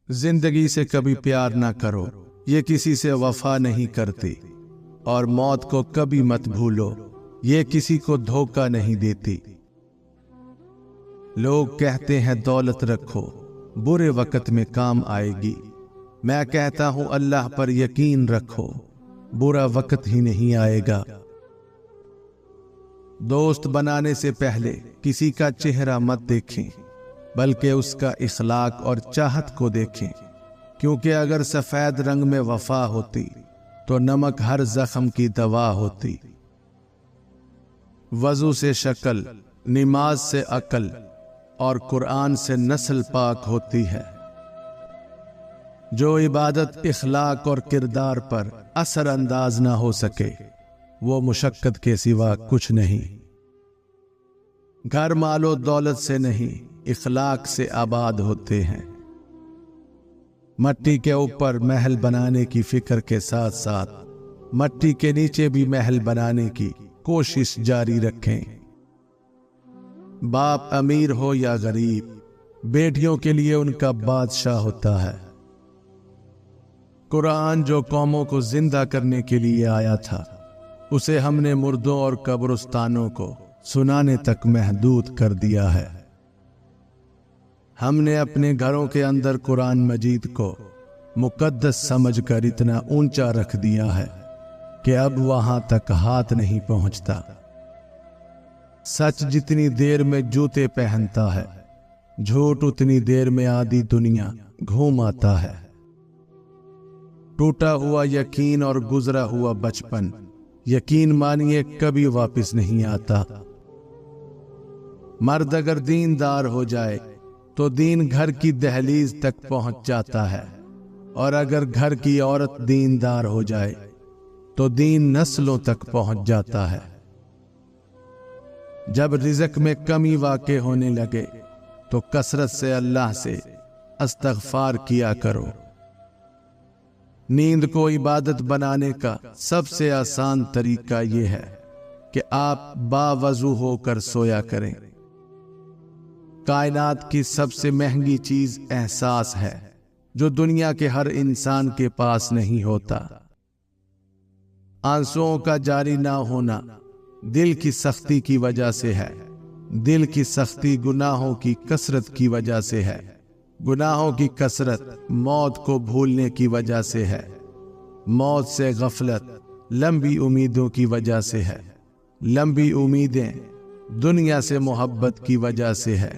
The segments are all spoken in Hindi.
जिंदगी से कभी प्यार ना करो, ये किसी से वफा नहीं करती। और मौत को कभी मत भूलो, ये किसी को धोखा नहीं देती। लोग कहते हैं दौलत रखो, बुरे वक्त में काम आएगी। मैं कहता हूं अल्लाह पर यकीन रखो, बुरा वक्त ही नहीं आएगा। दोस्त बनाने से पहले किसी का चेहरा मत देखें, बल्कि उसका इखलाक और चाहत को देखें, क्योंकि अगर सफेद रंग में वफा होती तो नमक हर जख्म की दवा होती। वजू से शक्ल, नमाज से अकल और कुरान से नस्ल पाक होती है। जो इबादत इखलाक और किरदार पर असर अंदाज ना हो सके, वो मुशक्कत के सिवा कुछ नहीं। घर मालो दौलत से नहीं, इखलाक से आबाद होते हैं। मट्टी के ऊपर महल बनाने की फिक्र के साथ साथ मट्टी के नीचे भी महल बनाने की कोशिश जारी रखें। बाप अमीर हो या गरीब, बेटियों के लिए उनका बादशाह होता है। कुरान जो कौमों को जिंदा करने के लिए आया था, उसे हमने मुर्दों और कब्रिस्तानों को सुनाने तक महदूद कर दिया है। हमने अपने घरों के अंदर कुरान मजीद को मुकद्दस समझकर इतना ऊंचा रख दिया है कि अब वहां तक हाथ नहीं पहुंचता। सच जितनी देर में जूते पहनता है, झूठ उतनी देर में आधी दुनिया घूम आता है। टूटा हुआ यकीन और गुजरा हुआ बचपन, यकीन मानिए कभी वापस नहीं आता। मर्द अगर दीनदार हो जाए तो दीन घर की दहलीज तक पहुंच जाता है, और अगर घर की औरत दीनदार हो जाए तो दीन नस्लों तक पहुंच जाता है। जब रिज़्क में कमी वाक़े होने लगे तो कसरत से अल्लाह से इस्तग़फ़ार किया करो। नींद को इबादत बनाने का सबसे आसान तरीका यह है कि आप बावजू होकर सोया करें। कायनात की सबसे महंगी चीज एहसास है, जो दुनिया के हर इंसान के पास नहीं होता। आंसुओं का जारी ना होना दिल की सख्ती की वजह से है। दिल की सख्ती गुनाहों की कसरत की वजह से है। गुनाहों की कसरत मौत को भूलने की वजह से है। मौत से गफलत लंबी उम्मीदों की वजह से है। लंबी उम्मीदें दुनिया से मोहब्बत की वजह से है,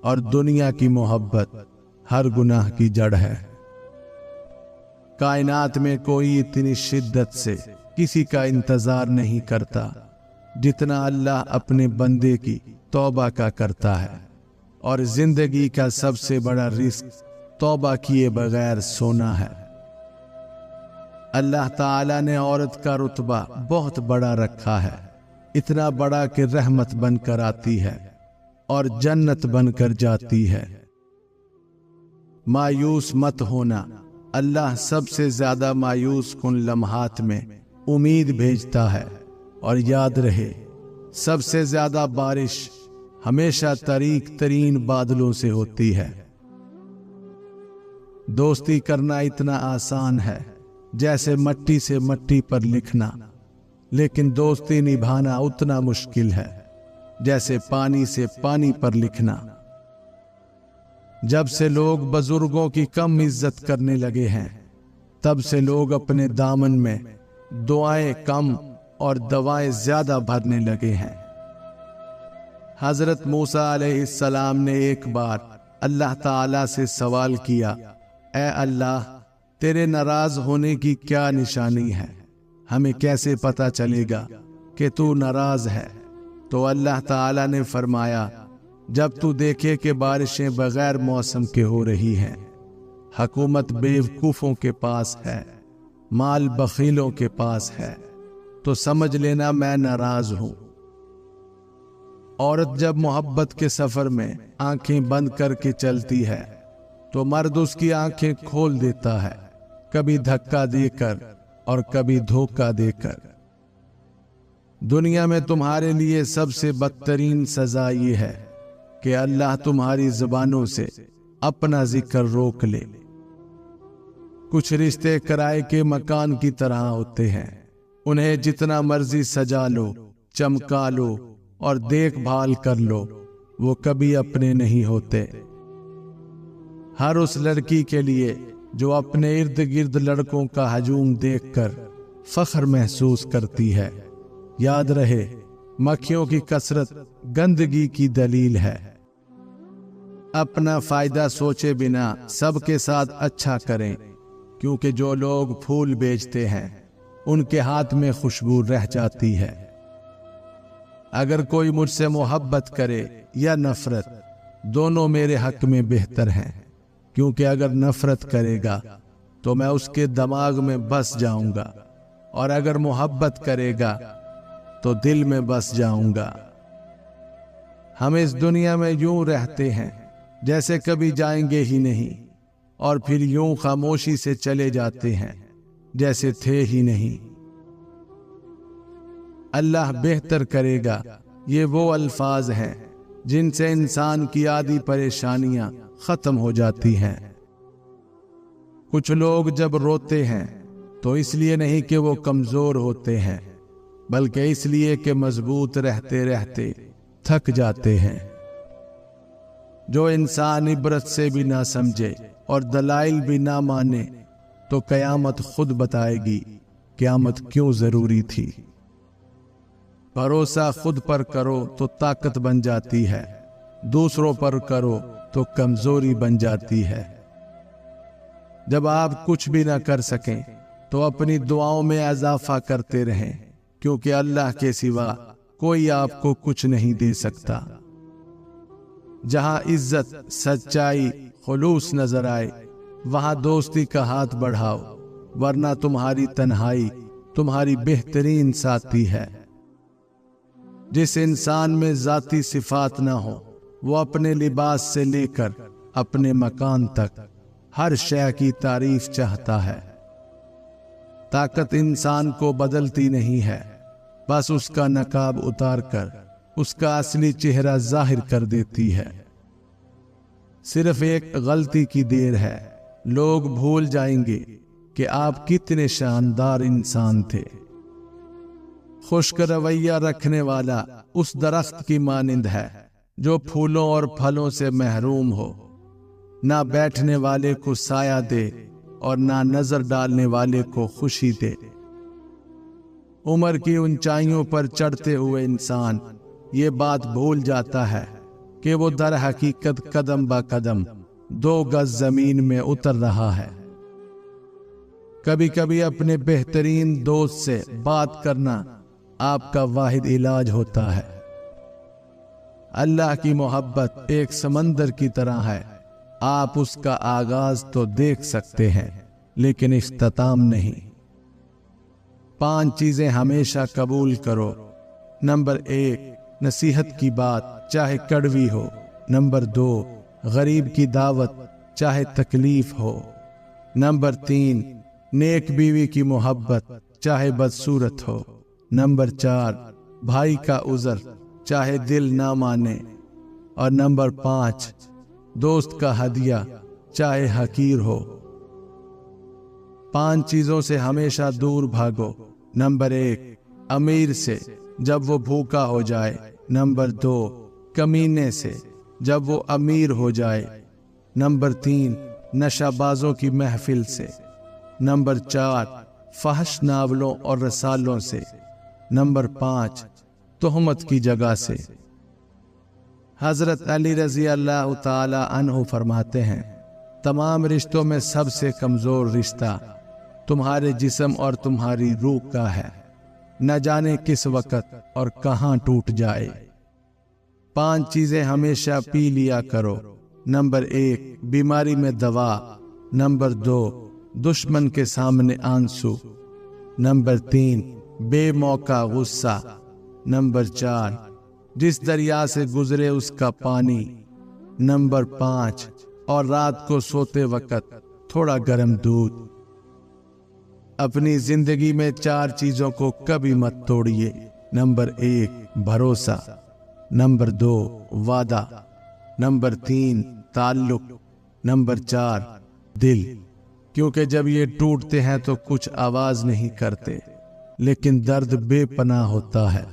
और दुनिया की मोहब्बत हर गुनाह की जड़ है। कायनात में कोई इतनी शिद्दत से किसी का इंतजार नहीं करता जितना अल्लाह अपने बंदे की तौबा का करता है। और जिंदगी का सबसे बड़ा रिस्क तौबा किए बगैर सोना है। अल्लाह ताला ने औरत का रुतबा बहुत बड़ा रखा है, इतना बड़ा कि रहमत बनकर आती है और जन्नत बनकर जाती है। मायूस मत होना, अल्लाह सबसे ज्यादा मायूस कुन लम्हात में उम्मीद भेजता है। और याद रहे, सबसे ज्यादा बारिश हमेशा तरीक तरीन बादलों से होती है। दोस्ती करना इतना आसान है जैसे मट्टी से मट्टी पर लिखना, लेकिन दोस्ती निभाना उतना मुश्किल है जैसे पानी से पानी पर लिखना। जब से लोग बुजुर्गों की कम इज्जत करने लगे हैं, तब से लोग अपने दामन में दुआएं कम और दवाएं ज्यादा भरने लगे हैं। हजरत मूसा अलैहिस्सलाम ने एक बार अल्लाह ताला से सवाल किया, ऐ अल्लाह, तेरे नाराज होने की क्या निशानी है? हमें कैसे पता चलेगा कि तू नाराज है? तो अल्लाह ताला ने फरमाया, जब तू देखे कि बारिशें बगैर मौसम के हो रही हैं, हुकूमत बेवकूफों के पास है, माल बखीलों के पास है, तो समझ लेना मैं नाराज हूं। औरत जब मोहब्बत के सफर में आंखें बंद करके चलती है तो मर्द उसकी आंखें खोल देता है, कभी धक्का देकर और कभी धोखा देकर। दुनिया में तुम्हारे लिए सबसे बदतरीन सजा ये है कि अल्लाह तुम्हारी जुबानों से अपना जिक्र रोक ले कुछ रिश्ते किराए के मकान की तरह होते हैं, उन्हें जितना मर्जी सजा लो, चमका लो और देखभाल कर लो, वो कभी अपने नहीं होते। हर उस लड़की के लिए जो अपने इर्द गिर्द लड़कों का हजूम देखकर फख्र महसूस करती है, याद रहे मक्खियों की कसरत गंदगी की दलील है। अपना फायदा सोचे बिना सबके साथ अच्छा करें, क्योंकि जो लोग फूल बेचते हैं उनके हाथ में खुशबू रह जाती है। अगर कोई मुझसे मोहब्बत करे या नफरत, दोनों मेरे हक में बेहतर हैं, क्योंकि अगर नफरत करेगा तो मैं उसके दिमाग में बस जाऊंगा, और अगर मोहब्बत करेगा तो दिल में बस जाऊंगा। हम इस दुनिया में यूं रहते हैं जैसे कभी जाएंगे ही नहीं, और फिर यूं खामोशी से चले जाते हैं जैसे थे ही नहीं। अल्लाह बेहतर करेगा, ये वो अल्फाज हैं जिनसे इंसान की आधी परेशानियां खत्म हो जाती हैं। कुछ लोग जब रोते हैं तो इसलिए नहीं कि वो कमजोर होते हैं, बल्कि इसलिए कि मजबूत रहते रहते थक जाते हैं। जो इंसान इबरत से भी ना समझे और दलाइल भी ना माने, तो कयामत खुद बताएगी कयामत क्यों जरूरी थी। भरोसा खुद पर करो तो ताकत बन जाती है, दूसरों पर करो तो कमजोरी बन जाती है। जब आप कुछ भी ना कर सकें तो अपनी दुआओं में इजाफा करते रहें, क्योंकि अल्लाह के सिवा कोई आपको कुछ नहीं दे सकता। जहां इज्जत, सच्चाई, खुलूस नजर आए, वहां दोस्ती का हाथ बढ़ाओ, वरना तुम्हारी तन्हाई तुम्हारी बेहतरीन साथी है। जिस इंसान में जाती सिफात ना हो, वो अपने लिबास से लेकर अपने मकान तक हर शय की तारीफ चाहता है। ताकत इंसान को बदलती नहीं है, बस उसका नकाब उतार कर उसका असली चेहरा जाहिर कर देती है। सिर्फ एक गलती की देर है, लोग भूल जाएंगे कि आप कितने शानदार इंसान थे। खुश्क रवैया रखने वाला उस दरख्त की मानिंद है जो फूलों और फलों से महरूम हो, ना बैठने वाले को साया दे और ना नजर डालने वाले को खुशी दे। उम्र की ऊंचाइयों पर चढ़ते हुए इंसान ये बात भूल जाता है कि वो दर हकीकत कदम ब कदम 2 गज जमीन में उतर रहा है। कभी कभी अपने बेहतरीन दोस्त से बात करना आपका वाहिद इलाज होता है। अल्लाह की मोहब्बत एक समंदर की तरह है, आप उसका आगाज तो देख सकते हैं लेकिन इख्तिताम नहीं। 5 चीजें हमेशा कबूल करो। नंबर 1, नसीहत की बात चाहे कड़वी हो। नंबर 2, गरीब की दावत चाहे तकलीफ हो। नंबर 3, नेक बीवी की मोहब्बत चाहे बदसूरत हो। नंबर 4, भाई का उज़र चाहे दिल ना माने। और नंबर 5, दोस्त का हदिया चाहे हकीर हो। 5 चीजों से हमेशा दूर भागो। नंबर 1, अमीर से जब वो भूखा हो जाए। नंबर 2, कमीने से जब वो अमीर हो जाए। नंबर 3, नशाबाजों की महफिल से। नंबर 4, फहश नावलों और रसालों से। नंबर 5, तोहमत की जगह से। हजरत अली रजी अल्लाह ताला अन्हु फरमाते हैं, तमाम रिश्तों में सबसे कमजोर रिश्ता तुम्हारे जिस्म और तुम्हारी रूह का है, न जाने किस वक्त और कहां टूट जाए। 5 चीजें हमेशा पी लिया करो। नंबर 1, बीमारी में दवा। नंबर 2, दुश्मन के सामने आंसू। नंबर 3, बेमौका गुस्सा। नंबर 4, जिस दरिया से गुजरे उसका पानी। नंबर 5, और रात को सोते वक्त थोड़ा गर्म दूध। अपनी जिंदगी में 4 चीजों को कभी मत तोड़िए। नंबर 1, भरोसा। नंबर 2, वादा। नंबर 3, ताल्लुक। नंबर 4, दिल। क्योंकि जब ये टूटते हैं तो कुछ आवाज नहीं करते, लेकिन दर्द बेपनाह होता है।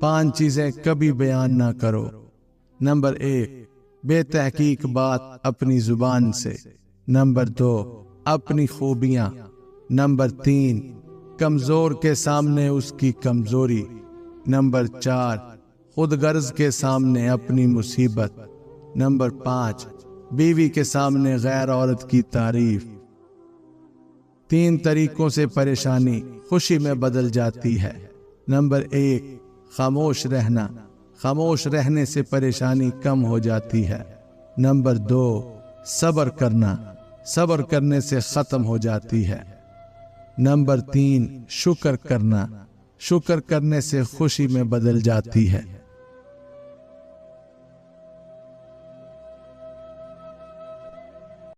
5 चीजें कभी बयान ना करो। नंबर 1, बेतहकीक बात अपनी जुबान से। नंबर 2, अपनी खूबियां। नंबर 3, कमजोर के सामने उसकी कमजोरी। नंबर 4, खुदगर्ज के सामने अपनी मुसीबत। नंबर 5, बीवी के सामने गैर औरत की तारीफ। 3 तरीकों से परेशानी खुशी में बदल जाती है। नंबर 1, खामोश रहना। खामोश रहने से परेशानी कम हो जाती है। नंबर 2, सब्र करना। सब्र करने से खत्म हो जाती है। नंबर 3, शुक्र करना। शुक्र करने से खुशी में बदल जाती है।